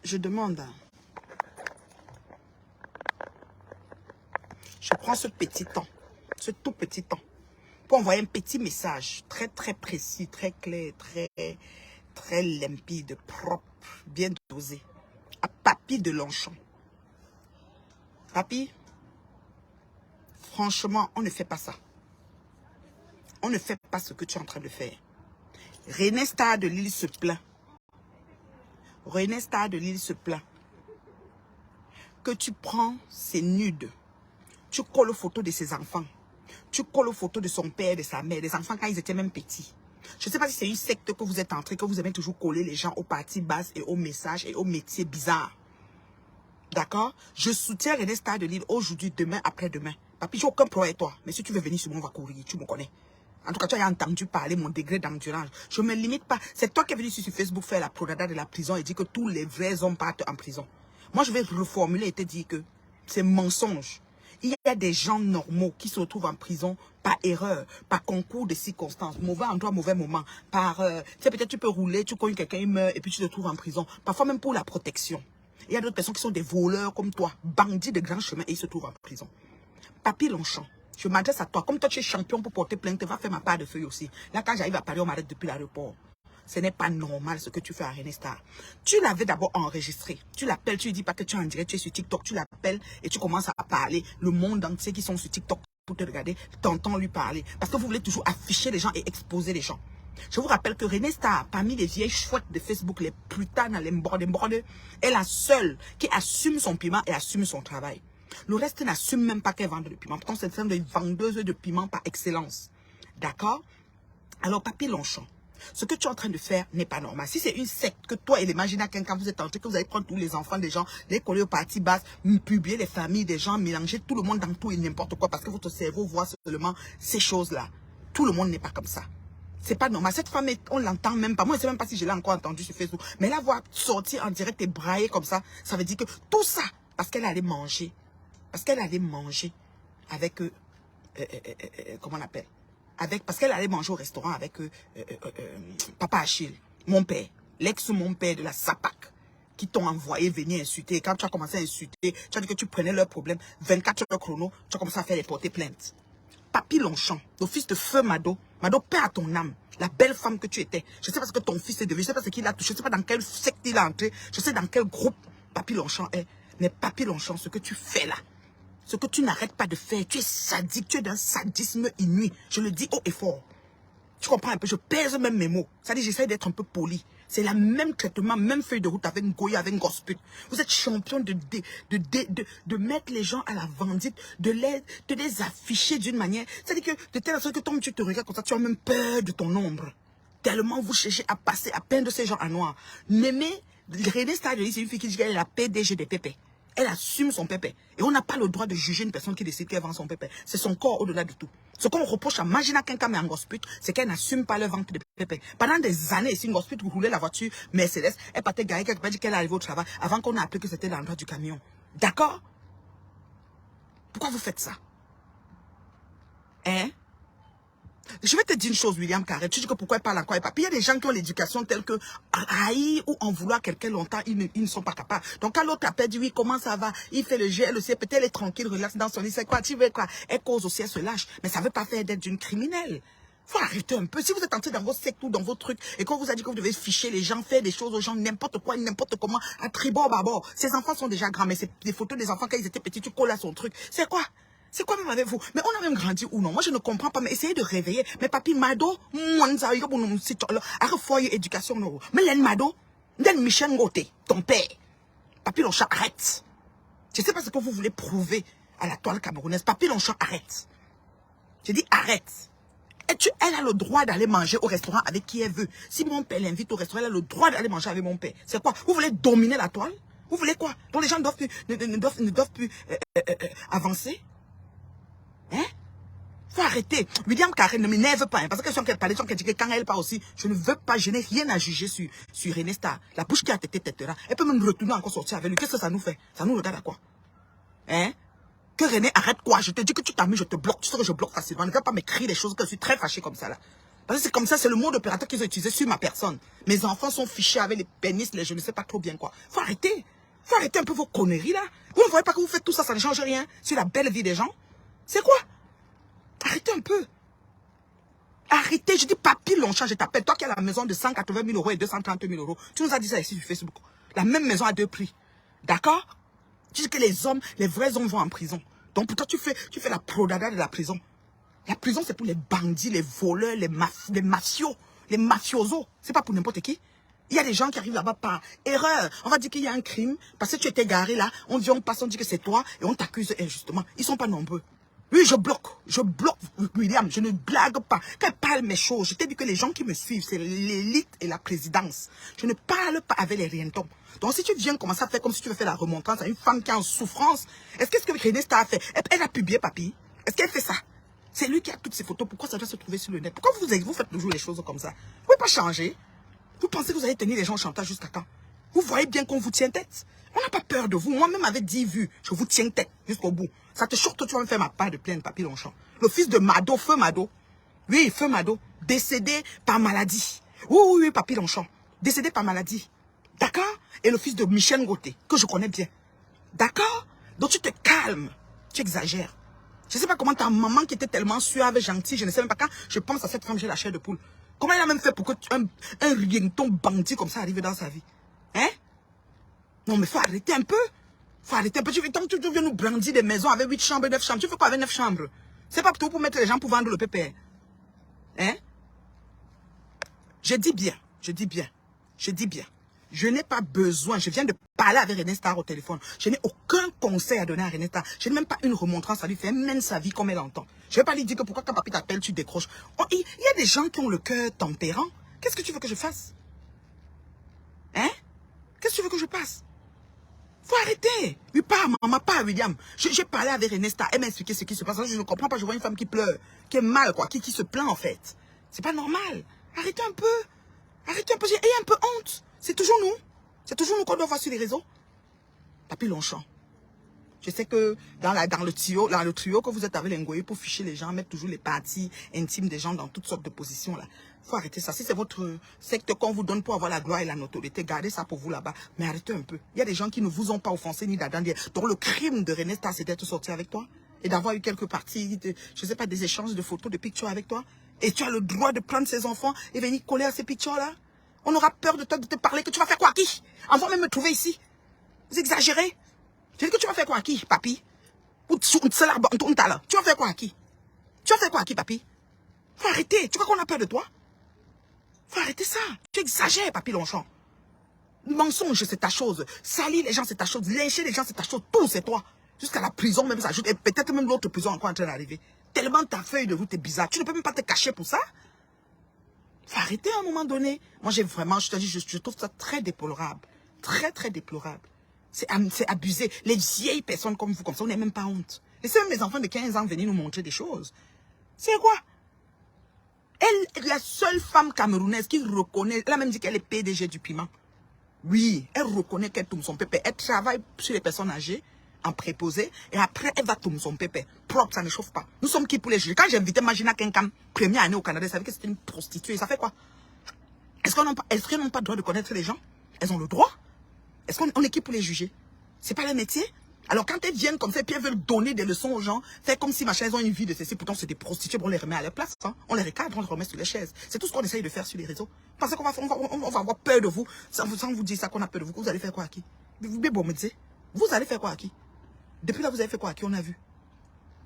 je demande. Je prends ce petit temps, ce tout petit temps, pour envoyer un petit message très précis, très clair, très limpide, propre, bien dosé, à Papy de Longchamp. Papy, franchement, on ne fait pas ça. On ne fait pas ce que tu es en train de faire. René Star de Lille se plaint. René Star de Lille se plaint que tu prends ses nudes, tu colles aux photos de ses enfants, tu colles aux photos de son père, de sa mère, des enfants quand ils étaient même petits. Je ne sais pas si c'est une secte que vous êtes entré, que vous aimez toujours coller les gens aux parties basses et aux messages et aux métiers bizarres. D'accord? Je soutiens René Star de Lille aujourd'hui, demain, après-demain. Papi, j'ai aucun problème avec toi. Mais si tu veux venir sur moi, on va courir. Tu me connais. En tout cas, tu as entendu parler mon degré d'endurance. Je ne me limite pas. C'est toi qui es venu sur Facebook faire la prodada de la prison et dire que tous les vrais hommes partent en prison. Moi, je vais reformuler et te dire que c'est mensonge. Il y a des gens normaux qui se retrouvent en prison par erreur, par concours de circonstances, mauvais endroit, mauvais moment, par, tu sais, peut-être tu peux rouler, tu connais quelqu'un, il meurt et puis tu te trouves en prison. Parfois même pour la protection. Il y a d'autres personnes qui sont des voleurs comme toi, bandits de grands chemins et ils se trouvent en prison. Papy Longchamp, je m'adresse à toi. Comme toi, tu es champion pour porter plainte, va faire ma part de feuille aussi. Là, quand j'arrive à Paris, on m'arrête depuis l'aéroport. Ce n'est pas normal ce que tu fais à René Star. Tu l'avais d'abord enregistré. Tu l'appelles, tu lui dis pas que tu es en direct, tu es sur TikTok. Tu l'appelles et tu commences à parler. Le monde entier qui sont sur TikTok pour te regarder, t'entends lui parler. Parce que vous voulez toujours afficher les gens et exposer les gens. Je vous rappelle que René Star, parmi les vieilles chouettes de Facebook, les putanes, les mbordées, est la seule qui assume son piment et assume son travail. Le reste n'assume même pas qu'elle vend de piment. Pourtant, c'est une vendeuse de piment par excellence. D'accord? Alors, Papy Longchamp, ce que tu es en train de faire n'est pas normal. Si c'est une secte que toi et l'imaginaire, quand vous êtes entrés, que vous allez prendre tous les enfants des gens, les coller aux parties basses, publier les familles des gens, mélanger tout le monde dans tout et n'importe quoi, parce que votre cerveau voit seulement ces choses-là. Tout le monde n'est pas comme ça. C'est pas normal. Cette femme, on l'entend même pas. Moi, je ne sais même pas si je l'ai encore entendu sur Facebook. Mais la voir sortir en direct et brailler comme ça veut dire que tout ça, parce qu'elle allait manger. Parce qu'elle allait manger avec, comment on appelle? Parce qu'elle allait manger au restaurant avec Papa Achille, mon père, l'ex-mon père de la SAPAC, qui t'ont envoyé venir insulter. Quand tu as commencé à insulter, tu as dit que tu prenais leurs problèmes, 24 heures chrono, tu as commencé à faire les porter plaintes. Papy Longchamp, le fils de feu Mado, paix à ton âme, la belle femme que tu étais. Je sais pas ce que ton fils est devenu, je sais pas ce qu'il a touché, je sais pas dans quel secte il a entré, je sais dans quel groupe Papy Longchamp est. Mais Papy Longchamp, ce que tu fais là, ce que tu n'arrêtes pas de faire, tu es sadique, tu es d'un sadisme inouï. Je le dis haut et fort. Tu comprends un peu, je pèse même mes mots. Ça dit, j'essaie d'être un peu poli. C'est la même traitement, même feuille de route avec Goya, avec Gospel. Vous êtes champion de mettre les gens à la vendite, de les afficher d'une manière. C'est-à-dire que de telle sorte que toi, tu te regardes comme ça, tu as même peur de ton ombre. Tellement vous cherchez à passer, à peindre ces gens en noir. Némé, René Star, c'est une fille qui dit qu'elle est la PDG des pépés. Elle assume son pépé. Et on n'a pas le droit de juger une personne qui décide qu'elle vend son pépé. C'est son corps au-delà de tout. Ce qu'on reproche à Magina Kenka mais en gospel, c'est qu'elle n'assume pas le vente de pépé. Pendant des années, ici, en gospel, vous roulez la voiture Mercedes, elle partait garer quelque part, dit qu'elle arrivait au travail avant qu'on ait appris que c'était l'endroit du camion. D'accord? Pourquoi vous faites ça? Hein? Je vais te dire une chose, William Carré. Tu dis que pourquoi elle parle encore et pas. Puis il y a des gens qui ont l'éducation telle que haïr ou en vouloir quelqu'un longtemps, ils ne sont pas capables. Donc quand l'autre appelle, dit oui, comment ça va? Il fait le jeu, elle aussi, peut-être elle est tranquille, relaxe dans son lit. C'est quoi? Tu veux quoi? Elle cause aussi, elle se lâche. Mais ça ne veut pas faire d'être une criminelle. Faut arrêter un peu. Si vous êtes entré dans vos sectes ou dans vos trucs et qu'on vous a dit que vous devez ficher les gens, faire des choses aux gens, n'importe quoi, n'importe comment, à tribord, bâbord. Ces enfants sont déjà grands, mais c'est des photos des enfants quand ils étaient petits, tu colles à son truc. C'est quoi? C'est quoi même avec vous? Mais on a même grandi ou non? Moi, je ne comprends pas. Mais essayez de réveiller. Mais papi, Mado, éducation, non. Mais l'en Mado, l'en Michel Ngote, ton père. Papi Longchamp, arrête. Je ne sais pas ce que vous voulez prouver à la toile camerounaise. Papi Longchamp, arrête. Je dis arrête. Elle a le droit d'aller manger au restaurant avec qui elle veut. Si mon père l'invite au restaurant, elle a le droit d'aller manger avec mon père. C'est quoi? Vous voulez dominer la toile? Vous voulez quoi? Donc les gens ne doivent plus avancer? Hein? Faut arrêter. William Carré ne m'énerve pas. Hein, parce que si on parle, quand elle parle aussi, je ne veux pas, je n'ai rien à juger sur René Star. La bouche qui a tété têtera. Elle peut même retourner encore sortir avec lui. Qu'est-ce que ça nous fait? Ça nous regarde à quoi? Hein? Que René arrête quoi? Je te dis que tu t'amuses, je te bloque. Tu sais que je bloque facilement. Ne viens pas m'écrire des choses que je suis très fâché comme ça là. Parce que c'est comme ça, c'est le mode opérateur qu'ils ont utilisé sur ma personne. Mes enfants sont fichés avec les pénis, les je ne sais pas trop bien quoi. Faut arrêter. Faut arrêter un peu vos conneries là. Vous ne voyez pas que vous faites tout ça, ça ne change rien sur la belle vie des gens. C'est quoi? Arrêtez un peu. Arrêtez, je dis Papy Longchamp, je t'appelle. Toi qui as la maison de 180 000 € et 230 000 €. Tu nous as dit ça ici sur Facebook. La même maison à 2 prix. D'accord? Tu dis que les hommes, les vrais hommes vont en prison. Donc pour toi, tu fais la prodada de la prison. La prison, c'est pour les bandits, les voleurs, les mafios, les mafiosos. C'est pas pour n'importe qui. Il y a des gens qui arrivent là-bas par erreur. On va dire qu'il y a un crime. Parce que tu étais garé là. On vient, on passe, on dit que c'est toi. Et on t'accuse injustement. Ils sont pas nombreux. Oui, je bloque. Je bloque William. Je ne blague pas. Quand elle parle mes choses, je t'ai dit que les gens qui me suivent, c'est l'élite et la présidence. Je ne parle pas avec les rientons. Donc si tu viens commencer à faire comme si tu veux faire la remontrance à une femme qui est en souffrance, est-ce que ce que René Star a fait? Elle a publié, papy. Est-ce qu'elle fait ça? C'est lui qui a toutes ces photos. Pourquoi ça doit se trouver sur le net? Pourquoi vous faites toujours les choses comme ça? Vous ne pouvez pas changer. Vous pensez que vous allez tenir les gens au chantage jusqu'à quand? Vous voyez bien qu'on vous tient tête. On n'a pas peur de vous. Moi-même, avec 10 vues, je vous tiens tête jusqu'au bout. Ça te choque, toi, tu vas me faire ma part de plainte, Papy Longchamp. Le fils de Mado, Feu Mado. Oui, Feu Mado. Décédé par maladie. Oui, Papy Longchamp. Décédé par maladie. D'accord? Et le fils de Michel Gauthier, que je connais bien. D'accord? Donc tu te calmes. Tu exagères. Je ne sais pas comment ta maman qui était tellement suave, gentille, je ne sais même pas quand je pense à cette femme, j'ai la chair de poule. Comment elle a même fait pour que un rienton bandit comme ça arrive dans sa vie? Hein? Non, mais faut arrêter un peu. Faut arrêter un peu. Tu viens nous brandir des maisons avec 8 chambres, 9 chambres. Tu fais quoi avec 9 chambres? C'est pas tout pour mettre les gens pour vendre le pépère. Hein? Je dis bien. Je n'ai pas besoin. Je viens de parler avec René Star au téléphone. Je n'ai aucun conseil à donner à René Star. Je n'ai même pas une remontrance à lui faire. Elle mène sa vie comme elle entend. Je ne vais pas lui dire que pourquoi quand papy t'appelle, tu décroches. Il y a des gens qui ont le cœur tempérant. Qu'est-ce que tu veux que je fasse? Hein? Qu'est-ce que tu veux que je fasse? Faut arrêter. Oui, pas à maman, pas à William. J'ai parlé avec René Star. Elle m'a expliqué ce qui se passe. Je ne comprends pas. Je vois une femme qui pleure, qui est mal, quoi, qui se plaint en fait. C'est pas normal. Arrêtez un peu. Arrêtez un peu. Ayez un peu honte. C'est toujours nous. C'est toujours nous qu'on doit voir sur les réseaux. Papy Longchamp. Je sais que dans le trio que vous êtes avec les Ngoye pour ficher les gens, mettre toujours les parties intimes des gens dans toutes sortes de positions là. Faut arrêter ça. Si c'est votre secte qu'on vous donne pour avoir la gloire et la notoriété, gardez ça pour vous là-bas. Mais arrêtez un peu. Il y a des gens qui ne vous ont pas offensé ni d'Adam. Donc le crime de René Star, c'est d'être sorti avec toi et d'avoir eu quelques parties, je ne sais pas, des échanges de photos, de pictures avec toi. Et tu as le droit de prendre ses enfants et venir coller à ces pictures-là. On aura peur de toi, de te parler, que tu vas faire quoi à qui? Avant même me trouver ici. Vous exagérez. Tu dis que tu vas faire quoi à qui, papy? Tu vas faire quoi à qui? Tu vas faire quoi à qui, papy? Faut arrêter. Tu crois qu'on a peur de toi? Faut arrêter ça. Tu exagères, Papy Longchamp. Mensonge, c'est ta chose. Salir les gens, c'est ta chose. Lyncher les gens, c'est ta chose. Tout, c'est toi. Jusqu'à la prison, même ça ajoute. Et peut-être même l'autre prison encore en train d'arriver. Tellement ta feuille de route est bizarre. Tu ne peux même pas te cacher pour ça. Faut arrêter à un moment donné. Moi, j'ai vraiment, je te dis, je trouve ça très déplorable. Très, très déplorable. C'est abusé. Les vieilles personnes comme vous, comme ça, on n'a même pas honte. Laissez même mes enfants de 15 ans venir nous montrer des choses. C'est quoi? Elle est la seule femme camerounaise qui reconnaît, elle a même dit qu'elle est PDG du piment. Oui, elle reconnaît qu'elle tourne son pépé. Elle travaille sur les personnes âgées, en préposé, et après, elle va tourner son pépé. Propre, ça ne chauffe pas. Nous sommes qui pour les juger? Quand j'ai invité Magina Kenkam, première année au Canada, elle savait que c'était une prostituée. Ça fait quoi? Est-ce qu'elles n'ont pas le droit de connaître les gens? Elles ont le droit? Est-ce qu'on est qui pour les juger? C'est pas leur métier? Alors quand elles viennent comme ça, puis elles veulent donner des leçons aux gens, faire comme si machin, elles ont une vie de ceci, pourtant c'est des prostituées, on les remet à leur place, hein. On les recadre, on les remet sur les chaises. C'est tout ce qu'on essaye de faire sur les réseaux. Pensez qu'on va avoir peur de vous, sans vous dire ça qu'on a peur de vous, vous allez faire quoi à qui? Mais bon, me dites, vous allez faire quoi à qui? Depuis là, vous avez fait quoi à qui? On a vu.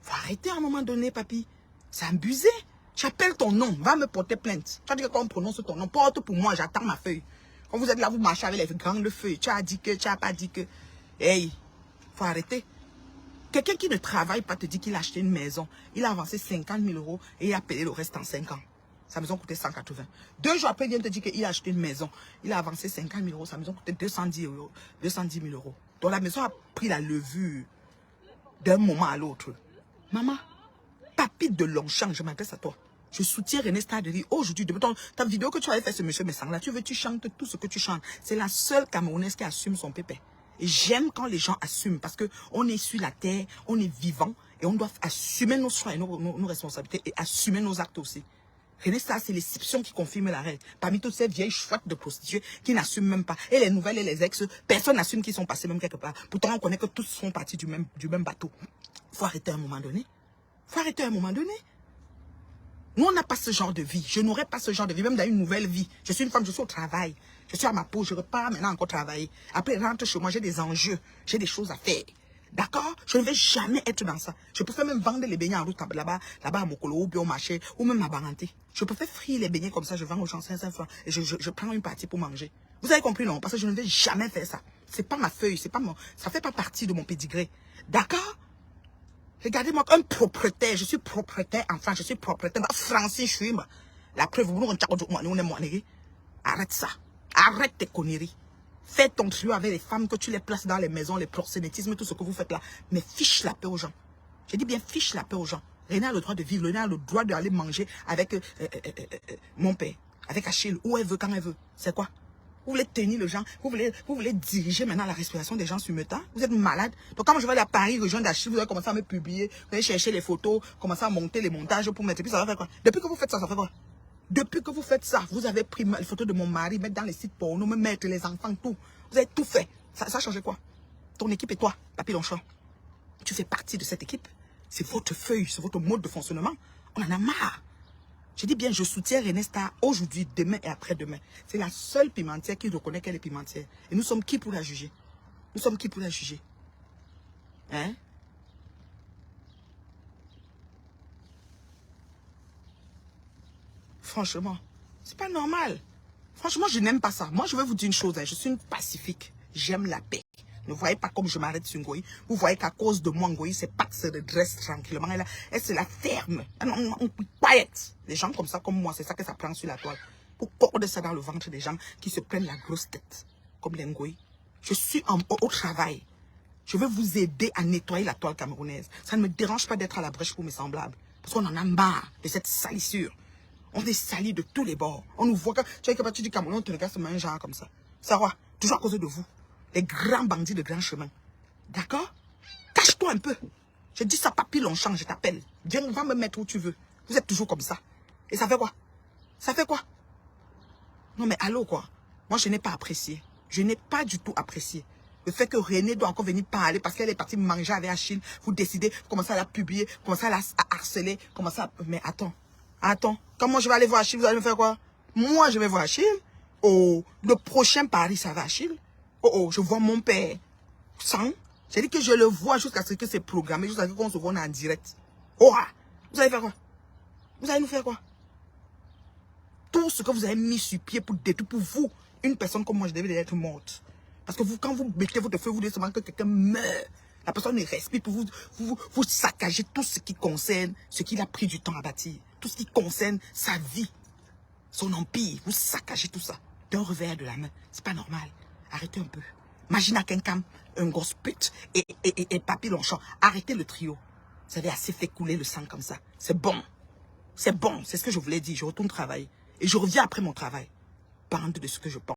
Faut arrêter à un moment donné, papy. C'est abusé. J'appelle ton nom, va me porter plainte. Tu as dit que quand on prononce ton nom, porte pour moi, j'attends ma feuille. Quand vous êtes là, vous marchez avec les grandes feuilles. Tu as dit que, tu n'as pas dit que. Hey, faut arrêter. Quelqu'un qui ne travaille pas te dit qu'il a acheté une maison. Il a avancé 50 000 € et il a payé le reste en 5 ans. Sa maison coûtait 180. 2 jours après, il vient te dire qu'il a acheté une maison. Il a avancé 50 000 €. Sa maison coûtait 210 000 €. Donc la maison a pris la levure d'un moment à l'autre. Maman, Papy de Longchamp, je m'adresse à toi. Je soutiens René Star de dire aujourd'hui, depuis ta vidéo que tu avais fait ce monsieur Messang là, tu chantes tout ce que tu chantes. C'est la seule Camerounaise qui assume son pépé. Et j'aime quand les gens assument parce que on est sur la terre, on est vivant et on doit assumer nos choix et nos responsabilités et assumer nos actes aussi. René Star, c'est l'exception qui confirme la règle. Parmi toutes ces vieilles chouettes de prostituées qui n'assument même pas. Et les nouvelles et les ex, personne n'assume qu'ils sont passés même quelque part. Pourtant, on connaît que tous font partie du même bateau. Il faut arrêter à un moment donné. Il faut arrêter à un moment donné. Nous, on n'a pas ce genre de vie. Je n'aurai pas ce genre de vie, même dans une nouvelle vie. Je suis une femme, je suis au travail. Je suis à ma pause, je repars maintenant encore travailler. Après, rentre chez moi, j'ai des enjeux, j'ai des choses à faire. D'accord? Je ne vais jamais être dans ça. Je préfère même vendre les beignets en route là-bas à Mokolo, ou bien au marché, ou même à Baranté. Je préfère frire les beignets comme ça, je vends aux gens 500 francs et je prends une partie pour manger. Vous avez compris, non? Parce que je ne vais jamais faire ça. C'est pas ma feuille, c'est pas mon, ça fait pas partie de mon pédigré. D'accord? Regardez-moi, un propriétaire, je suis propriétaire, enfin, je suis propriétaire. Francis, je suis, la preuve, arrête ça. Arrête tes conneries. Fais ton trio avec les femmes, que tu les places dans les maisons, les proxénétismes, tout ce que vous faites là. Mais fiche la paix aux gens. Je dis bien fiche la paix aux gens. René a le droit de vivre, René a le droit d'aller manger avec mon père, avec Achille, où elle veut, quand elle veut. C'est quoi? Vous voulez tenir les gens, vous voulez diriger maintenant la respiration des gens sur le temps? Vous êtes malade? Donc quand je vais aller à Paris rejoindre Achille, vous allez commencer à me publier, vous allez chercher les photos, commencer à monter les montages pour mettre. Et puis ça va faire quoi? Depuis que vous faites ça, ça fait quoi? Depuis que vous faites ça, vous avez pris les photos de mon mari, mettre dans les sites porno, me mettre les enfants, tout. Vous avez tout fait. Ça a changé quoi? Ton équipe et toi, Papy Longchamp, tu fais partie de cette équipe. C'est votre feuille, c'est votre mode de fonctionnement. On en a marre. Je dis bien, je soutiens René Star aujourd'hui, demain et après-demain. C'est la seule pimentière qui reconnaît qu'elle est pimentière. Et nous sommes qui pour la juger? Nous sommes qui pour la juger? Hein? Franchement, c'est pas normal. Franchement, je n'aime pas ça. Moi, je vais vous dire une chose. Hein, je suis une pacifique. J'aime la paix. Ne voyez pas comme je m'arrête sur Ngoï. Vous voyez qu'à cause de moi, Ngoï, ses pattes se redressent tranquillement. Elle se la ferme. On quiet. Les gens comme ça, comme moi, c'est ça que ça prend sur la toile. Pour corder ça dans le ventre des gens qui se prennent la grosse tête. Comme les Ngoï. Je suis au travail. Je vais vous aider à nettoyer la toile camerounaise. Ça ne me dérange pas d'être à la brèche pour mes semblables. Parce qu'on en a marre de cette salissure. On est sali de tous les bords. On nous voit quand tu es capable du Cameroun, on te regarde comme un genre comme ça. Ça va, toujours à cause de vous. Les grands bandits de grand chemin. D'accord? Cache-toi un peu. Je dis ça, Papy Longchamp, je t'appelle. Viens, va me mettre où tu veux. Vous êtes toujours comme ça. Et ça fait quoi? Ça fait quoi? Non mais allô quoi? Moi je n'ai pas apprécié. Je n'ai pas du tout apprécié. Le fait que René doit encore venir parler parce qu'elle est partie manger avec Achille. Vous décidez, vous commencez à la publier, vous commencez à la harceler, commencez à... Mais attends. Attends, comment je vais aller voir Achille, vous allez me faire quoi? Moi, je vais voir Achille. Oh, le prochain Paris, ça va Achille. Oh, je vois mon père. Sans. J'ai dit que je le vois jusqu'à ce que c'est programmé, jusqu'à ce qu'on se voit en direct. Oh, vous allez faire quoi? Vous allez nous faire quoi? Tout ce que vous avez mis sur pied pour détruire, pour vous, une personne comme moi, je devais être morte. Parce que vous, quand vous mettez votre feu, vous devez seulement que quelqu'un meurt. La personne ne respire pour vous saccager tout ce qui concerne ce qu'il a pris du temps à bâtir. Tout ce qui concerne sa vie, son empire. Vous saccagez tout ça d'un revers de la main. C'est pas normal. Arrêtez un peu. Imagine à quelqu'un, un gosse pute et Papy Longchamp. Arrêtez le trio. Vous avez assez fait couler le sang comme ça. C'est bon. C'est bon. C'est ce que je voulais dire. Je retourne travailler. Et je reviens après mon travail. Bande de ce que je pense.